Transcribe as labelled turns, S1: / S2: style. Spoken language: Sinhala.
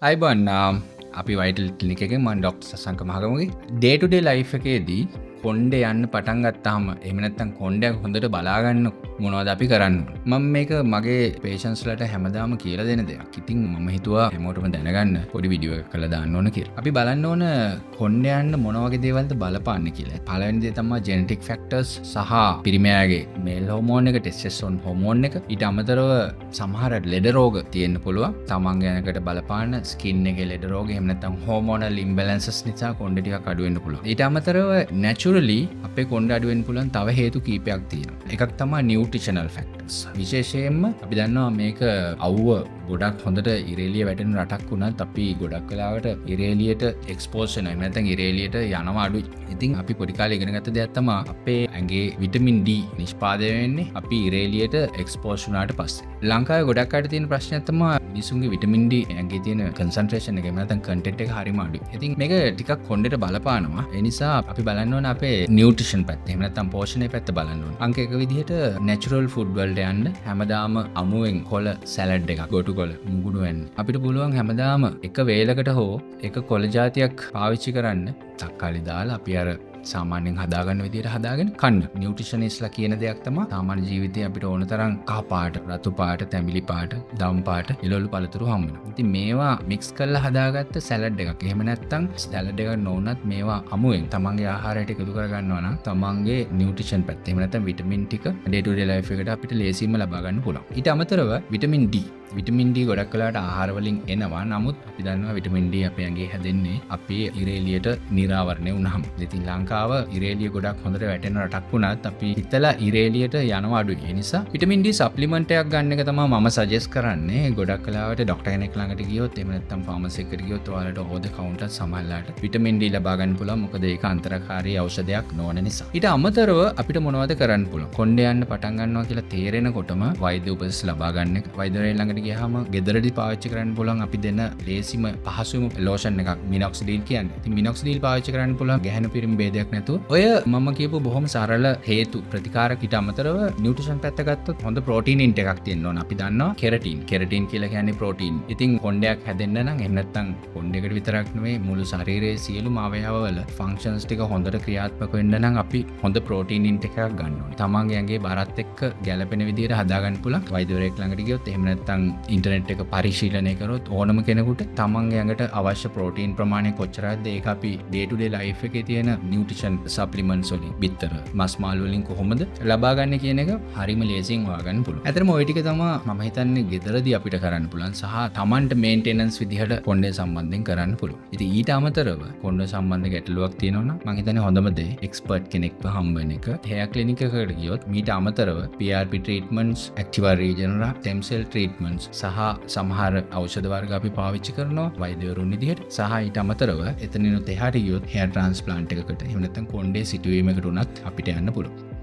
S1: අයිබන් අපි වයිටල් ක්ලිනික එකෙන් මම ඩොක්ටර් සසංක මහගමගේ ඩේ ටු ඩේ ලයිෆ් එකේදී කොණ්ඩේ යන්න පටන් ගත්තාම එහෙම නැත්නම් කොණ්ඩයක් හොඳට බලාගන්න මොනවද අපි කරන්න මම මේක මගේ පේෂන්ස්ලට හැමදාම කියලා දෙන දෙයක්. ඉතින් මම හිතුවා හැමෝටම දැනගන්න පොඩි වීඩියෝ එකක් කරලා දාන්න ඕන කියලා. අපි බලන්න ඕන කොණ්ඩේ යන්න මොන වගේ දේවල්ද බලපාන්නේ කියලා. පළවෙනි දේ තමයි ජෙනටික් ෆැක්ටර්ස් සහ පිරිමයාගේ මේල් හෝමෝන් එක ටෙස්ටෙස්ටරෝන් හෝමෝන් එක. ඊට අමතරව සමහර ලෙඩ රෝග තියෙන්න පුළුවන්. තමන්ගේ යනකට බලපාන ස්කින් එකේ ලෙඩ රෝග එහෙම නැත්නම් හෝමෝනල් ඉම්බැලන්සස් නිසා කොණ්ඩේ ටිකක් අඩු වෙන්න පුළුවන්. ඊට අමතරව නැචරලි අපේ කොණ්ඩේ අඩු වෙන්න පුළුවන් තව හේතු කීපයක් තියෙනවා. එකක් තමයි නියුට්‍රිෂනල් ෆැක්ටර්ස්. විශේෂයෙන්ම අපි දන්නවා මේක අවුව ගොඩක් හොඳට ඉරේලිය වැටෙන රටක් වුණත් අපි ගොඩක් වෙලාවට ඉරේලියට එක්ස්පෝස් වෙනවා. එහෙම නැත්නම් ඉරේලියට යනවා අඩුයි. ඉතින් අපි පොඩි කාලේ ඉගෙන ගත්ත දෙයක් තමයි අපේ ඇඟේ විටමින් D නිෂ්පාදනය වෙන්නේ අපි ඉරේලියට එක්ස්පෝස් වුණාට පස්සේ. ලංකාවේ ගොඩක් අයට තියෙන ප්‍රශ්නයක් තමයි මිනිසුන්ගේ විටමින් D ඇඟේ තියෙන කන්සන්ට්‍රේෂන් එක එහෙම නැත්නම් කන්ටෙන්ට් එක හරිම අඩුයි. ඉතින් මේක ටිකක් කොණ්ඩේට බලපානවා. ඒ නිසා අපි බලන්න ඕන අපේ නියුට්‍රිෂන් පැත්ත. එහෙම නැත්නම් පෝෂණයේ පැත්ත බලන්න ඕන. අංක එක විදිහට නැචරල් ෆුඩ් වලට යන්න හැමදාම අමුවෙන් කොළ සැලඩ් එකක් ගොටු කොළ මුගුණු වෙන්න. අපිට පුළුවන් හැමදාම එක වේලකට හෝ එක කොළ జాතියක් පාවිච්චි කරන්න. තක්කාලි දාලා අපි අර සාමාන්‍යයෙන් හදාගන්න විදිහට හදාගෙන කන්න. නියුට්‍රිෂනිස්ලා කියන දෙයක් තමයි සාමාන්‍ය ජීවිතේ අපිට ඕන තරම් කහ පාට, රතු පාට, තැඹිලි පාට, දම් පාට, එළවලු පළතුරු හම්බ වෙනවා. ඉතින් මේවා මික්ස් කරලා හදාගත්ත සැලඩ් එකක්. එහෙම නැත්නම් සැලඩ් එකක් නොවුනත් මේවා අමුවෙන් තමන්ගේ ආහාරයට එකතු කර ගන්නවා නම් තමන්ගේ නියුට්‍රිෂන් පැත්ත. එහෙම නැත්නම් විටමින් ටික ඩේ ටු ඩේ ලයිෆ් එකට අපිට ලේසියෙන්ම ලබා ගන්න පුළුවන්. ඊට අමතරව විටමින් D විටමින් D ගොඩක් වෙලාවට ආහාර වලින් එනවා. නමුත් අපි දන්නවා විටමින් D අපේ ඇඟේ හැදෙන්නේ අපේ ඉරේලියට නිරාවරණය වුණාම. ඉතින් ලංකාව ඉරේලිය ගොඩක් හොඳට වැටෙන රටක් වුණත් අපි හිතලා ඉරේලියට යනවා අඩුයි. ඒ නිසා විටමින් D සප්ලිමන්ට් එකක් ගන්න එක තමයි මම සජෙස්ට් කරන්නේ. ගොඩක් වෙලාවට ડોක්ටර් කෙනෙක් ළඟට ගියොත් එහෙම නැත්නම් ෆාමසි එකට ගියොත් ඔයාලට ඕවර් ද කවුන්ටර් සමහරලාට විටමින් D ලබා ගන්න පුළුවන්. මොකද ඒක අන්තරකාරී ඖෂධයක් නොවන නිසා. ඊට අමතරව අපිට මොනවද කරන්න පුළුවන්? කොණ්ඩේ යන්න පටන් ගන්නවා කියලා තේරෙනකොටම වෛද්‍ය උපදෙස් ලබා ගන්න එක. වෛද්‍යවරයෙක් ළඟට ගියාම ගෙදරදී පාවිච්චි කරන්න පුළුවන් අපි දෙන ලේසිම පහසුම ලෝෂන් එකක් මිනොක්සිඩිල් කියන්නේ. ඉතින් මිනොක්සිඩිල් පාවිච්චි කරන්න පුළුවන් ගැහැණු පිරිමි ભેදයක් නැතුව. ඔය මම කියපු බොහොම සරල හේතු ප්‍රතිකාරක ඊට අමතරව නියුට්‍රිෂන් පැත්ත ගත්තොත් හොඳ ප්‍රෝටීන් ඉන්ටේක් එකක් තියෙන්න ඕන. අපි දන්නවා කෙරටින්. කෙරටින් කියලා කියන්නේ ප්‍රෝටීන්. ඉතින් කොණ්ඩයක් හැදෙන්න නම් එහෙම නැත්නම් කොණ්ඩයකට විතරක් නෙවෙයි මුළු ශරීරයේ සියලුම අවයවවල ෆන්ක්ෂන්ස් ටික හොඳට ක්‍රියාත්මක වෙන්න නම් අපි හොඳ ප්‍රෝටීන් ඉන්ටේක් එකක් ගන්න ඕනේ. තමන්ගේ ඇඟේ බරත් එක්ක ගැළපෙන විදිහට හදා ගන්න පුළුවන්. වෛද්‍යවරයෙක් ළඟට ගියොත් එහෙම නැත්නම් ඉන්ටර්නෙට් එක පරිශීලනය කරොත් ඕනම කෙනෙකුට තමන්ගේ ඇඟට අවශ්‍ය ප්‍රෝටීන් ප්‍රමාණය කොච්චරද ඒක අපි ඩේ ටු ඩේ ලයිෆ් එකේ තියෙන නියුට්‍රිෂන් සප්ලිමන්ට්ස් වලින් බිත්තර මස් මාළු වලින් කොහොමද ලබා ගන්න කියන එක හරිම ලේසියෙන් හොයාගන්න පුළුවන්. ඇත්තටම ওই ටික තමයි මම හිතන්නේ ගෙදරදී අපිට කරන්න පුළුවන් සහ තමන්ට මේන්ටෙනන්ස් විදිහට කොණ්ඩේ සම්බන්ධයෙන් කරන්න පුළුවන්. ඉතින් ඊට අමතරව කොණ්ඩේ සම්බන්ධ ගැටලුවක් තියෙනවා නම් මම හිතන්නේ හොඳම දේ එක්ස්පර්ට් කෙනෙක්ව හම්බ වෙන එක. hair clinic එකකට ගියොත් ඊට අමතරව PRP treatments, activa regenera, stem cell treatments සහ සමහර ඖෂධ වර්ග අපි පාවිච්චි කරනවා වෛද්‍යවරුන් විදිහට සහ ඊට අමතරව එතනිනුත් එහාට ගියොත් hair transplant එකකට එහෙම නැත්නම් කොණ්ඩේ සිටුවීමකට උනත් අපිට යන්න පුළුවන්.